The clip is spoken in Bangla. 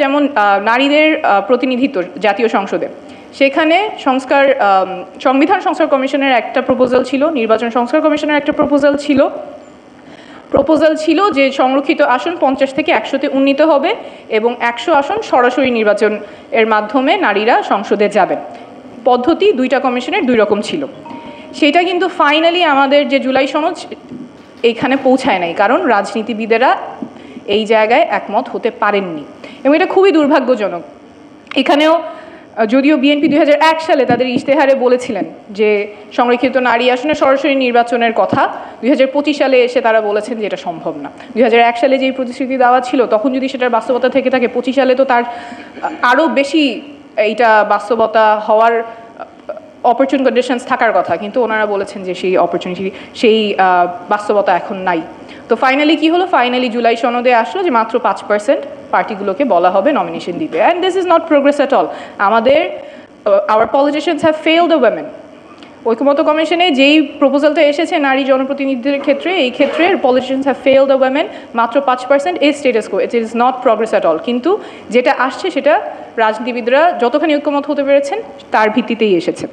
যেমন নারীদের প্রতিনিধিত্ব জাতীয় সংসদে, সেখানে সংবিধান সংস্কার কমিশনের একটা প্রপোজাল ছিল, নির্বাচন সংস্কার কমিশনের একটা প্রপোজাল ছিল যে সংরক্ষিত আসন 50 থেকে 100-তে উন্নীত হবে এবং 100 আসন সরাসরি নির্বাচন এর মাধ্যমে নারীরা সংসদে যাবেন। পদ্ধতি দুইটা কমিশনের দুই রকম ছিল। সেটা কিন্তু ফাইনালি আমাদের যে জুলাই সনদ এইখানে পৌঁছায় নাই, কারণ রাজনীতিবিদেরা এই জায়গায় একমত হতে পারেননি এবং এটা খুবই দুর্ভাগ্যজনক। এখানেও যদিও বিএনপি 2001 সালে তাদের ইশতেহারে বলেছিলেন যে সংরক্ষিত নারী আসনে সরাসরি নির্বাচনের কথা, 2025 সালে এসে তারা বলেছেন যে এটা সম্ভব না। 2001 সালে যেই প্রতিশ্রুতি দেওয়া ছিল তখন যদি সেটার বাস্তবতা থেকে থাকে, 25 সালে তো তার আরও বেশি এইটা বাস্তবতা হওয়ার অপরচুন কন্ডিশনস থাকার কথা, কিন্তু ওনারা বলেছেন যে সেই অপরচুনিটি, সেই বাস্তবতা এখন নাই। তো ফাইনালি কি হলো? ফাইনালি জুলাই সনদে আসলো যে মাত্র 5% পার্টিগুলোকে বলা হবে নমিনেশন দিবে। And this is not progress at all. Our politicians have failed the women. ঐক্যমত্য কমিশনে যেই প্রপোজালটা এসেছে নারী জনপ্রতিনিধিদের ক্ষেত্রে, এই ক্ষেত্রে politicians have failed the women, মাত্র 5% is status co, it is not progress at all. কিন্তু যেটা আসছে সেটা রাজনীতিবিদরা যতখানি ঐক্যমত হতে পেরেছেন তার ভিত্তিতেই এসেছে।